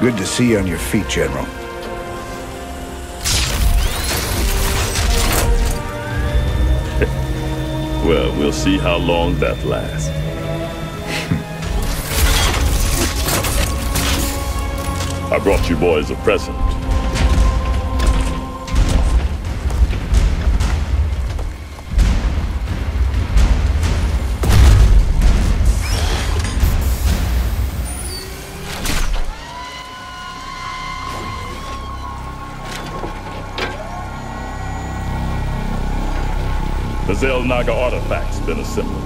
Good to see you on your feet, General. Well, we'll see how long that lasts. I brought you boys a present. The Xel'Naga artifact's been assembled.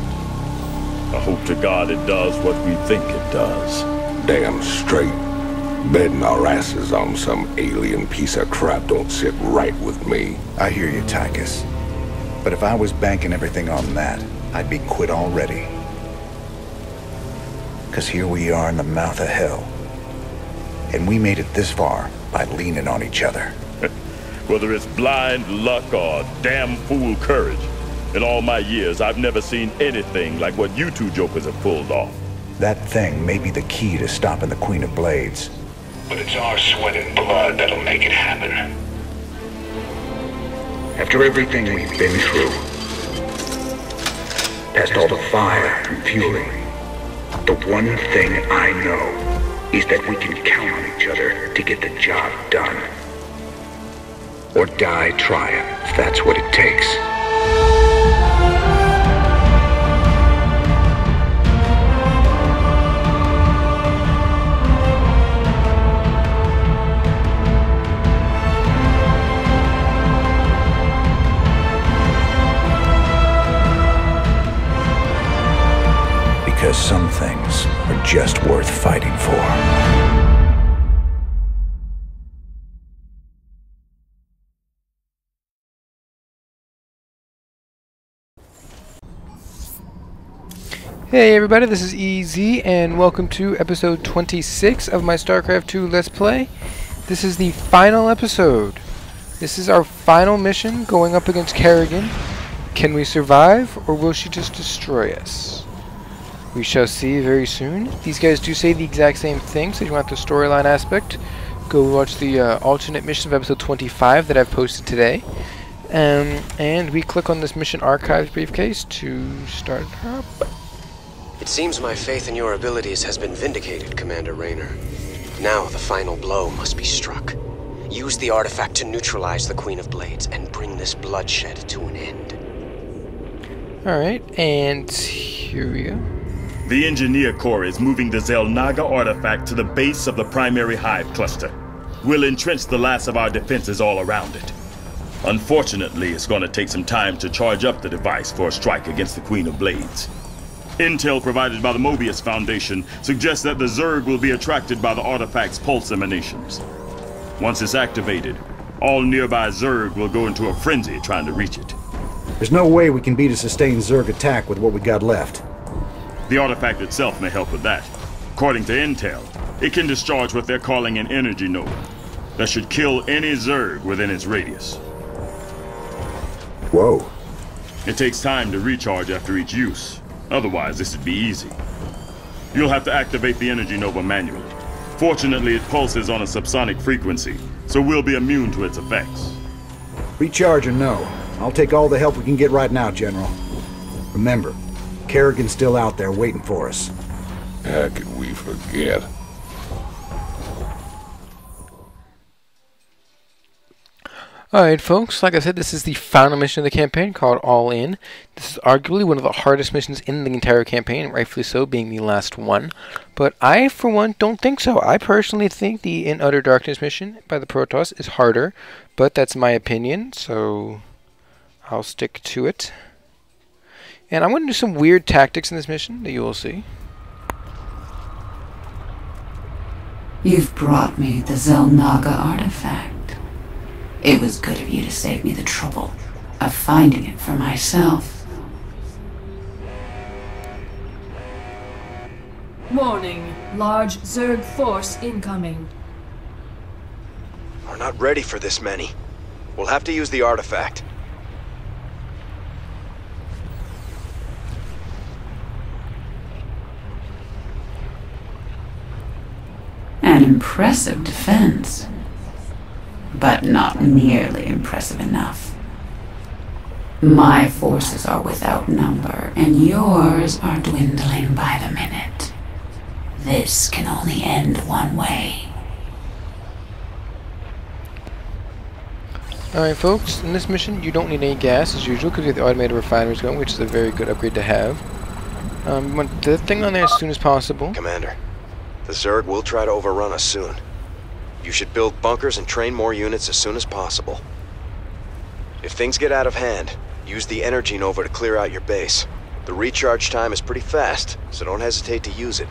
I hope to God it does what we think it does. Damn straight. Betting our asses on some alien piece of crap don't sit right with me. I hear you, Tychus. But if I was banking everything on that, I'd be quit already. 'Cause here we are in the mouth of hell. And we made it this far by leaning on each other. Whether it's blind luck or damn fool courage, in all my years, I've never seen anything like what you two jokers have pulled off. That thing may be the key to stopping the Queen of Blades. But it's our sweat and blood that'll make it happen. After everything we've been through, past all the fire and fury, the one thing I know is that we can count on each other to get the job done. Or die trying, if that's what it takes. Because some things are just worth fighting for. Hey everybody, this is EZ, and welcome to episode 26 of my Starcraft 2 Let's Play. This is the final episode. This is our final mission, going up against Kerrigan. Can we survive, or will she just destroy us? We shall see very soon. These guys do say the exact same thing, so if you want the storyline aspect, go watch the alternate mission of episode 25 that I've posted today. And we click on this mission archives briefcase to start her up. It seems my faith in your abilities has been vindicated, Commander Raynor. Now the final blow must be struck. Use the artifact to neutralize the Queen of Blades and bring this bloodshed to an end. Alright, and here we go. The Engineer Corps is moving the Xel'Naga artifact to the base of the primary hive cluster. We'll entrench the last of our defenses all around it. Unfortunately, it's going to take some time to charge up the device for a strike against the Queen of Blades. Intel provided by the Mobius Foundation suggests that the Zerg will be attracted by the artifact's pulse emanations. Once it's activated, all nearby Zerg will go into a frenzy trying to reach it. There's no way we can beat a sustained Zerg attack with what we got left. The artifact itself may help with that. According to Intel, it can discharge what they're calling an energy nova that should kill any Zerg within its radius. Whoa. It takes time to recharge after each use. Otherwise, this would be easy. You'll have to activate the energy nova manually. Fortunately, it pulses on a subsonic frequency, so we'll be immune to its effects. Recharge or no, I'll take all the help we can get right now, General. Remember, Kerrigan's still out there waiting for us. How could we forget? Alright folks, like I said, this is the final mission of the campaign called All In. This is arguably one of the hardest missions in the entire campaign, rightfully so, being the last one. But I, for one, don't think so. I personally think the In Utter Darkness mission by the Protoss is harder, but that's my opinion, so I'll stick to it. And I'm going to do some weird tactics in this mission that you will see. You've brought me the Xel'Naga artifact. It was good of you to save me the trouble of finding it for myself. Warning, large Zerg force incoming. We're not ready for this many. We'll have to use the artifact. And impressive defense, but not nearly impressive enough. My forces are without number, and yours are dwindling by the minute. This can only end one way. Alright folks, in this mission you don't need any gas as usual because we have the automated refineries going, which is a very good upgrade to have. We want the thing on there as soon as possible. Commander, the Zerg will try to overrun us soon. You should build bunkers and train more units as soon as possible. If things get out of hand, use the energy nova to clear out your base. The recharge time is pretty fast, so don't hesitate to use it.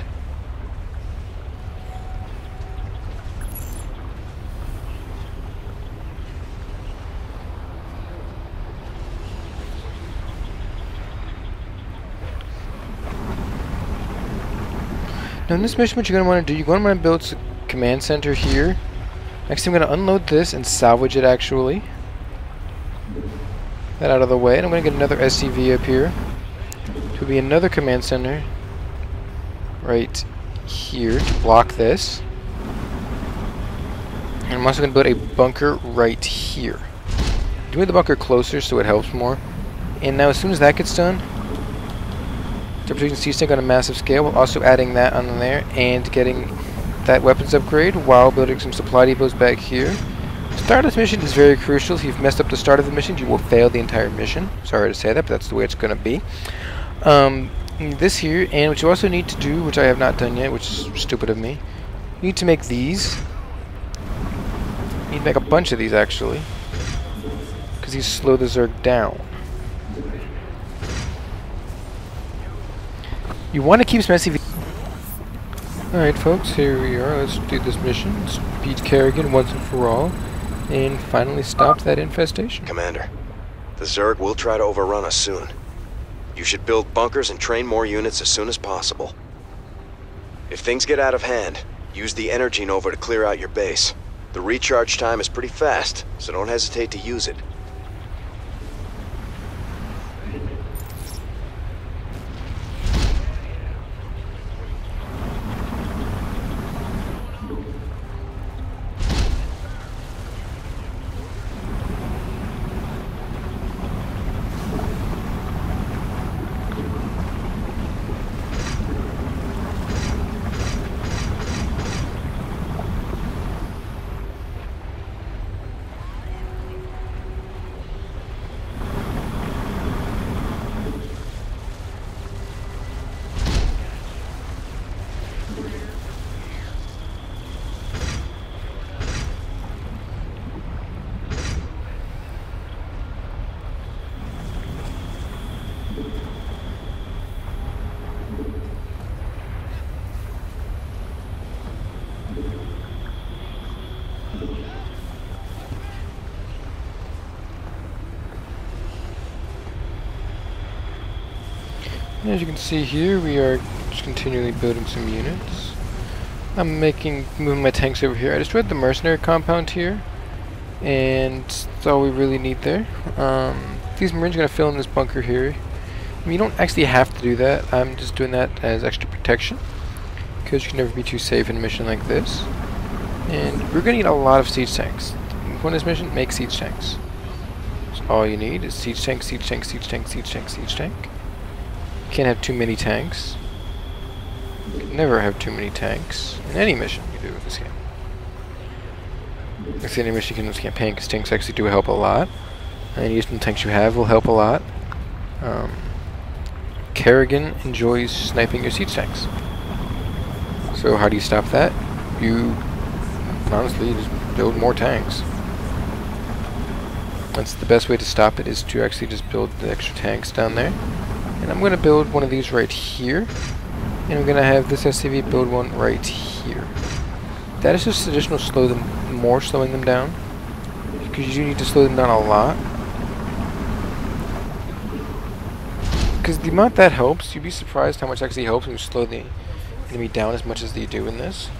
Now in this mission what you're going to want to do, you're going to want to build a command center here. Next I'm going to unload this and salvage it actually. That out of the way, and I'm going to get another SCV up here. There will be another command center right here to block this. And I'm also going to build a bunker right here. Do the bunker closer so it helps more. And now as soon as that gets done, producing siege tank on a massive scale, while also adding that on there and getting that weapons upgrade while building some supply depots back here. Start of this mission is very crucial. If you've messed up the start of the mission, you will fail the entire mission. Sorry to say that, but that's the way it's going to be. This here, and what you also need to do, which I have not done yet, which is stupid of me, you need to make these. You need to make a bunch of these actually, because these slow the Zerg down. You want to keep some SCV. Alright folks, here we are. Let's do this mission. Let's beat Kerrigan once and for all. And finally stop that infestation. Commander, the Zerg will try to overrun us soon. You should build bunkers and train more units as soon as possible. If things get out of hand, use the energy nova to clear out your base. The recharge time is pretty fast, so don't hesitate to use it. As you can see here, we are just continually building some units. I'm moving my tanks over here. I destroyed the mercenary compound here, and that's all we really need there. These Marines are going to fill in this bunker here. I mean, you don't actually have to do that. I'm just doing that as extra protection, because you can never be too safe in a mission like this. And we're going to need a lot of siege tanks. For this mission, make siege tanks. So all you need is siege tank, siege tank, siege tank, siege tank, siege tank. Can't have too many tanks. You can never have too many tanks in any mission you do in this game. It's any mission you can in this campaign, because tanks actually do help a lot. And using the tanks you have will help a lot. Kerrigan enjoys sniping your siege tanks. So how do you stop that? You honestly just build more tanks. That's the best way to stop it, is to actually just build the extra tanks down there. And I'm going to build one of these right here. And I'm going to have this SCV build one right here. That is just additional slowing them down. Because you do need to slow them down a lot. Because the amount that helps, you'd be surprised how much actually helps when you slow the enemy down as much as they do in this.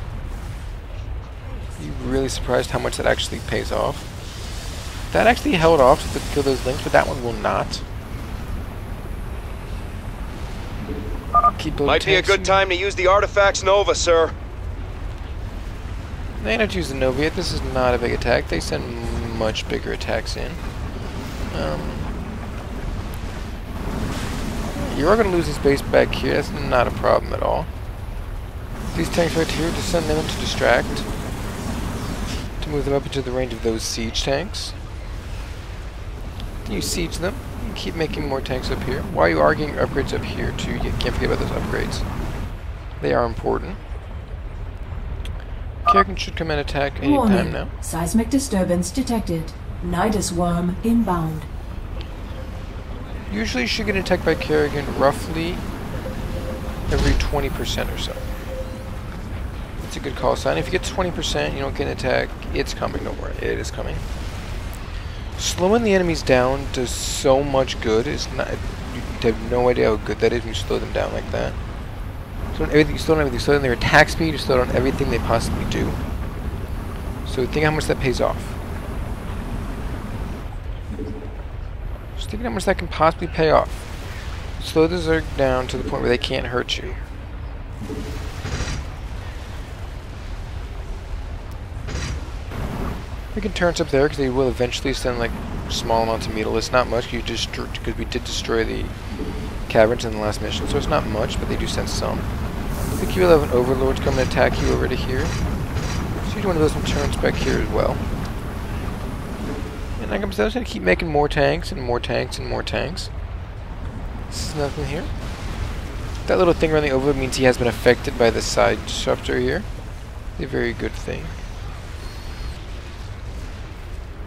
You'd be really surprised how much that actually pays off. That actually held off to kill those links, but that one will not. Might be a good time to use the artifacts Nova, sir. They don't have to use the Nova yet. This is not a big attack. They send much bigger attacks in. You are going to lose this base back here. That's not a problem at all. These tanks right here, just send them in to distract. To move them up into the range of those siege tanks. Then you siege them. You keep making more tanks up here. While you are getting upgrades up here too, you can't forget about those upgrades. They are important. Kerrigan should come and attack any time now. Seismic disturbance detected. Nidus worm inbound. Usually you should get attacked by Kerrigan roughly every 20% or so. It's a good call sign. If you get 20%, you don't get an attack, it's coming, don't worry, it is coming. Slowing the enemies down does so much good. It's not, you have no idea how good that is when you slow them down like that. So everything, you slow down everything, you slow down their attack speed, you slow down everything they possibly do. So think how much that pays off. Just think how much that can possibly pay off. Slow the Zerg down to the point where they can't hurt you. We can turn up there because they will eventually send like small amounts of metal. It's not much because we did destroy the caverns in the last mission, so it's not much, but they do send some. The Q11 overlords come and attack you over to here. So you do one of those turns back here as well. And like I'm just going to keep making more tanks and more tanks and more tanks. This is nothing here. That little thing around the overlord means he has been affected by the side disruptor here. A very good thing.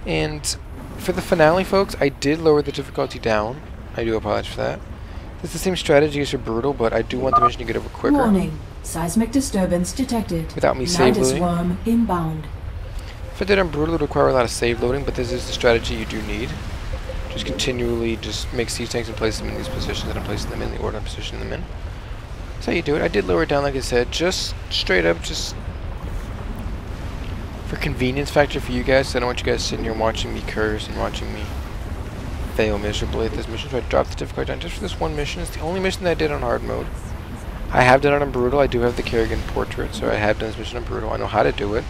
And for the finale, folks, I did lower the difficulty down. I do apologize for that. It's the same strategy as for Brutal, but I do want the mission to get over quicker. Warning. Seismic disturbance detected. Without me save Nidus loading. worm inbound. If I did on Brutal, it would require a lot of save loading, but this is the strategy you do need. Just continually just make siege tanks and place them in these positions, and I'm placing them in the order I'm positioning them in. That's how you do it. I did lower it down, like I said, just straight up, just for convenience factor for you guys. So I don't want you guys sitting here watching me curse and watching me fail miserably at this mission. So I dropped the difficulty down just for this one mission. It's the only mission that I did on hard mode. I have done it on Brutal. I do have the Kerrigan portrait, so I have done this mission on Brutal. I know how to do it.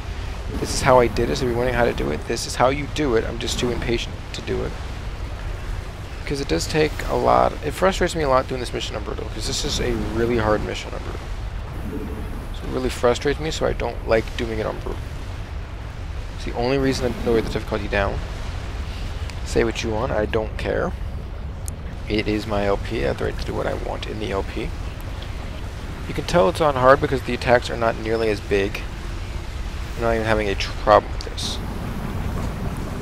This is how I did it, so if you're wondering how to do it, this is how you do it. I'm just too impatient to do it. Because it does take a lot. It frustrates me a lot doing this mission on Brutal, because this is a really hard mission on Brutal. So it really frustrates me, so I don't like doing it on Brutal. It's the only reason I lowered the difficulty down. Say what you want, I don't care. It is my LP, I have the right to do what I want in the LP. You can tell it's on hard because the attacks are not nearly as big. I'm not even having a problem with this.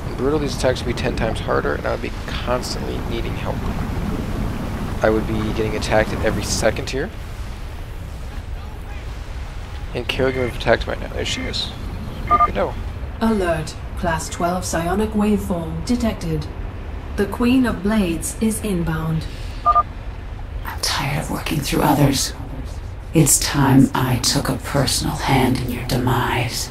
In Brutal, these attacks would be 10 times harder, and I would be constantly needing help. I would be getting attacked at every second here. And Kerrigan would have attacked right now. There she is. No. Alert. Class 12 psionic waveform detected. The Queen of Blades is inbound. I'm tired of working through others. It's time I took a personal hand in your demise.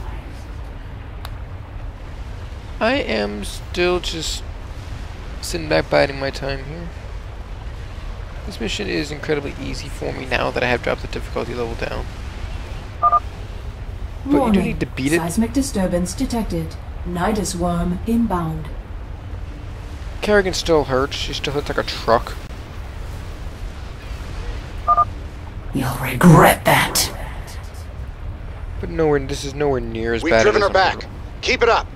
I am still just sitting back biding my time here. This mission is incredibly easy for me now that I have dropped the difficulty level down. But Warning. you do need to beat it. Seismic disturbance detected. Nidus worm inbound. Kerrigan still hurts. She still hurts like a truck. You'll regret that. But nowhere. This is nowhere near as We've bad as driven her on back. Brutal. Keep it up.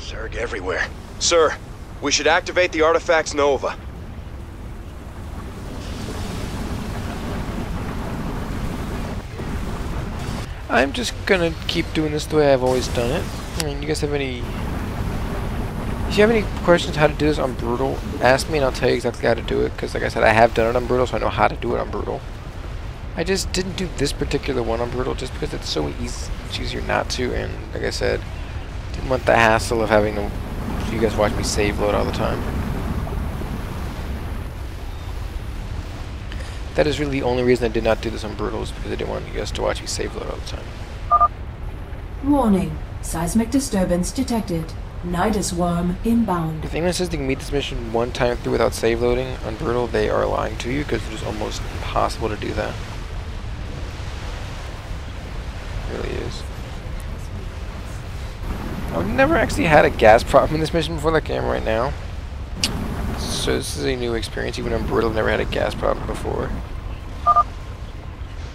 Zerg everywhere. Sir, we should activate the artifact's Nova. I'm just gonna keep doing this the way I've always done it. I mean, you guys have any... If you have any questions how to do this on Brutal, ask me and I'll tell you exactly how to do it. Because like I said, I have done it on Brutal, so I know how to do it on Brutal. I just didn't do this particular one on Brutal just because it's so easy. It's easier not to, and like I said, didn't want the hassle of having to... You guys watch me save load all the time. That is really the only reason I did not do this on Brutal, is because I didn't want you guys to watch me save load all the time. Warning. Seismic disturbance detected. Nidus worm inbound. If anyone says they can meet this mission one time through without save loading on Brutal, they are lying to you, because it is almost impossible to do that. I've never actually had a gas problem in this mission before like I am right now. So this is a new experience. Even on Brutal, I've never had a gas problem before.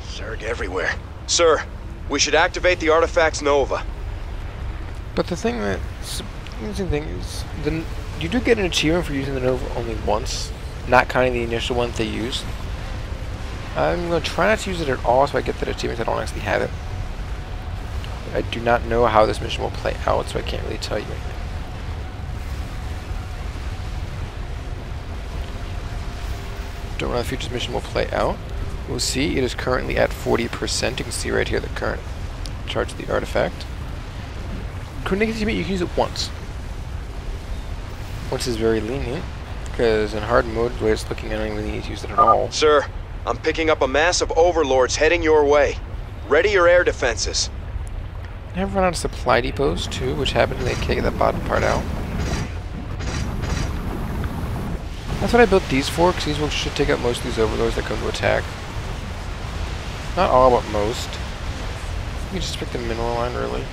Zerg everywhere. Sir, we should activate the artifact's Nova. But the thing that's the interesting thing is, you do get an achievement for using the Nova only once, not counting the initial one that they used. I'm going to try not to use it at all so I get that achievement. I don't actually have it. I do not know how this mission will play out, so I can't really tell you anything. Don't know how the future's mission will play out. We'll see. It is currently at 40%. You can see right here the current charge of the artifact. Couldn't get you can use it once. Once is very lenient, because in hard mode, the way it's looking, I don't even need to use it at all. Sir, I'm picking up a mass of overlords heading your way. Ready your air defenses. I have run out of supply depots too, which happened to take that bottom part out. That's what I built these for, because these should take out most of these overlords that come to attack. Not all, but most. You just pick the mineral line, really.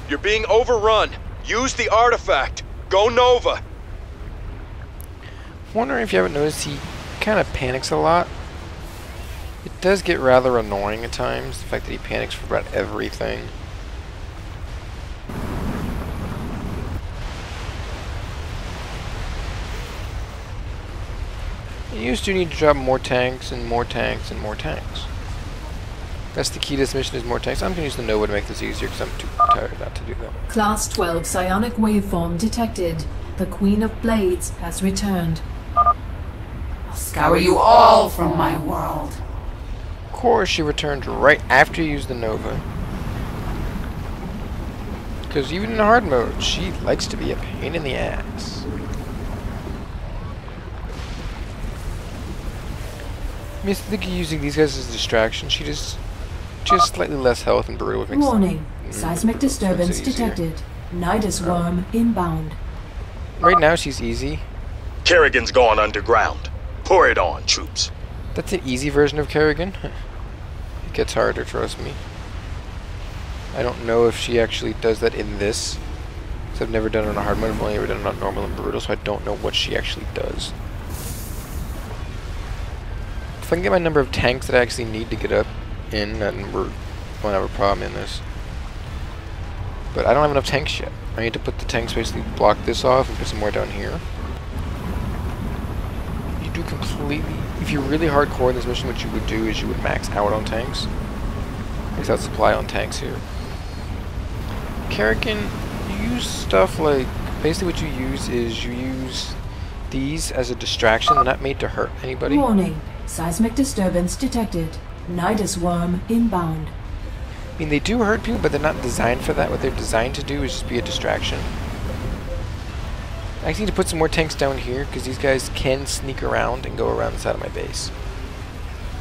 You're being overrun. Use the artifact. Go Nova. Wondering if you haven't noticed, he kind of panics a lot. It does get rather annoying at times, the fact that he panics for about everything. You do need to drop more tanks and more tanks and more tanks. That's the key to this mission, is more tanks. I'm going to use the Nova to make this easier because I'm too tired not to do that. Class 12 psionic waveform detected. The Queen of Blades has returned. I'll scour you all from my world. Of course, she returned right after you used the Nova. Because even in hard mode, she likes to be a pain in the ass. I think using these guys as a distraction, she just slightly less health and Brutal. Warning. Seismic disturbance detected. Nidus worm inbound. Right now she's easy. Kerrigan's gone underground. Pour it on, troops. That's an easy version of Kerrigan. It gets harder, trust me. I don't know if she actually does that in this. Because I've never done it on a hard mode. I've only ever done it on normal and Brutal, so I don't know what she actually does. If I can get my number of tanks that I actually need to get up in, then we won't have a problem in this. But I don't have enough tanks yet. I need to put the tanks, basically block this off and put some more down here. You do completely... If you're really hardcore in this mission, what you would do is you would max out on tanks. Max out supply on tanks here. Kerrigan, you use stuff like... Basically what you use is you use these as a distraction. They're not made to hurt anybody. Warning. Seismic disturbance detected. Nidus worm inbound. I mean, they do hurt people, but they're not designed for that. What they're designed to do is just be a distraction. I actually need to put some more tanks down here, because these guys can sneak around and go around the side of my base.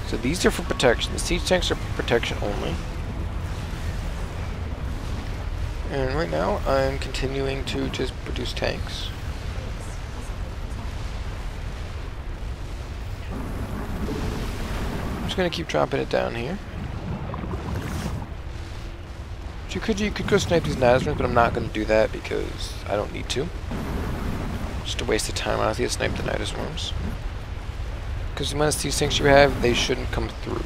So these are for protection. The siege tanks are for protection only. And right now, I'm continuing to just produce tanks. I'm just going to keep dropping it down here. You could go snipe these Nidus worms, but I'm not going to do that because I don't need to. Just a waste of time, honestly, to snipe the Nidus worms. Because the amount of siege tanks you have, they shouldn't come through.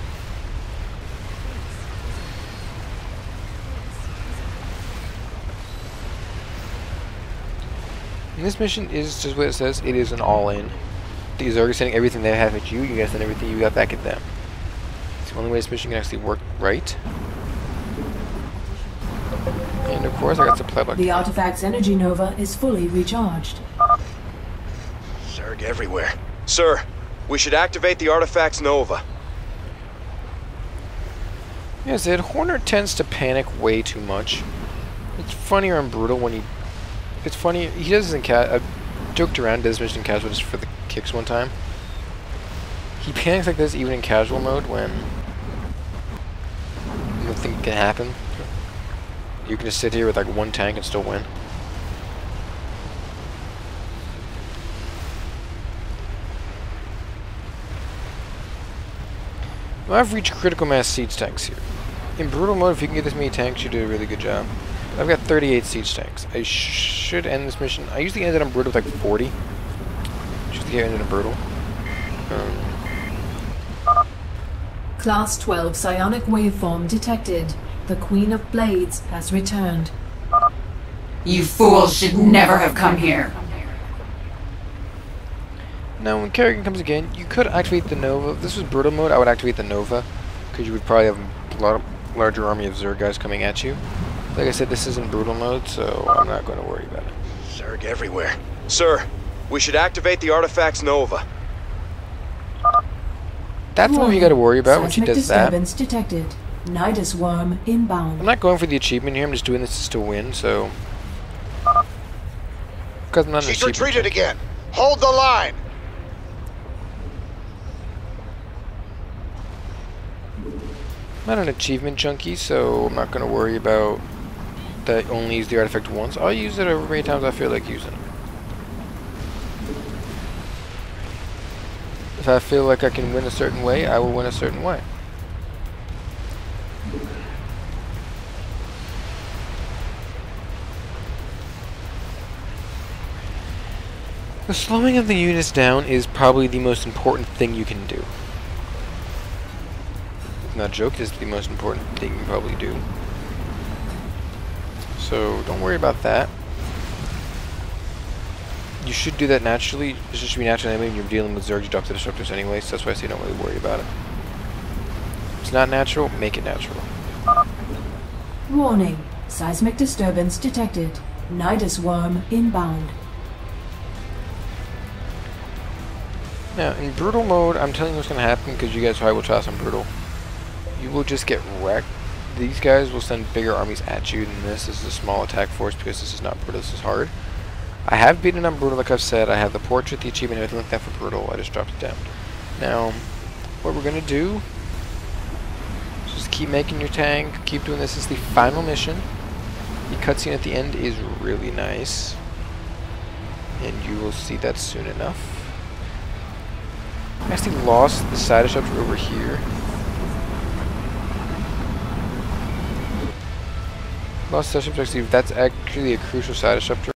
And this mission is just what it says. It is an all-in. The Zerg are sending everything they have at you. You guys send everything you got back at them. It's the only way this mission can actually work right. And of course, I got supply block. The artifact's energy nova is fully recharged. Zerg everywhere. Sir, we should activate the artifact's Nova. Yes, Horner tends to panic way too much. It's funnier and Brutal when he... It's funny, he does this in I joked around, does this mission in casual just for the kicks one time. He panics like this even in casual mode when nothing can happen. You can just sit here with like one tank and still win. Well, I've reached critical mass siege tanks here. In brutal mode, if you can get this many tanks, you did a really good job. I've got 38 siege tanks. I should end this mission. I usually end it on brutal with like 40. Just to get ended on brutal. Class 12 psionic waveform detected. The Queen of Blades has returned. You fools should never have come here. Now, when Kerrigan comes again, you could activate the Nova. If this was brutal mode, I would activate the Nova, because you would probably have a larger army of Zerg guys coming at you. Like I said, this isn't brutal mode, so I'm not going to worry about it. Zerg everywhere. Sir, we should activate the artifact's Nova. That's what you got to worry about when she Seismic does that. disturbance detected. Nidus worm inbound. I'm not going for the achievement here. I'm just doing this just to win, so... Because I'm not an She's achievement retreated junkie. again. Hold the line. I'm not an achievement junkie, so I'm not going to worry about that. Only use the artifact once. I'll use it over many times I feel like using it. If I feel like I can win a certain way, I will win a certain way. The slowing of the units down is probably the most important thing you can do. Not a joke, it's the most important thing you can probably do. So don't worry about that. You should do that naturally. It should be natural anyway when you're dealing with Zerg, you drop the disruptors anyway, so that's why I say don't really worry about it. If it's not natural, make it natural. Warning. Seismic disturbance detected. Nidus worm inbound. Now, in brutal mode, I'm telling you what's going to happen because you guys probably will try this on brutal. You will just get wrecked. These guys will send bigger armies at you than this. This is a small attack force because this is not brutal, this is hard. I have beaten on brutal, like I've said. I have the portrait, the achievement, everything like that for brutal. I just dropped it down. Now, what we're going to do is just keep making your tank, keep doing this. This is the final mission. The cutscene at the end is really nice. And you will see that soon enough. I actually lost the side disruptor over here. Lost side disruptor, actually, that's actually a crucial side disruptor.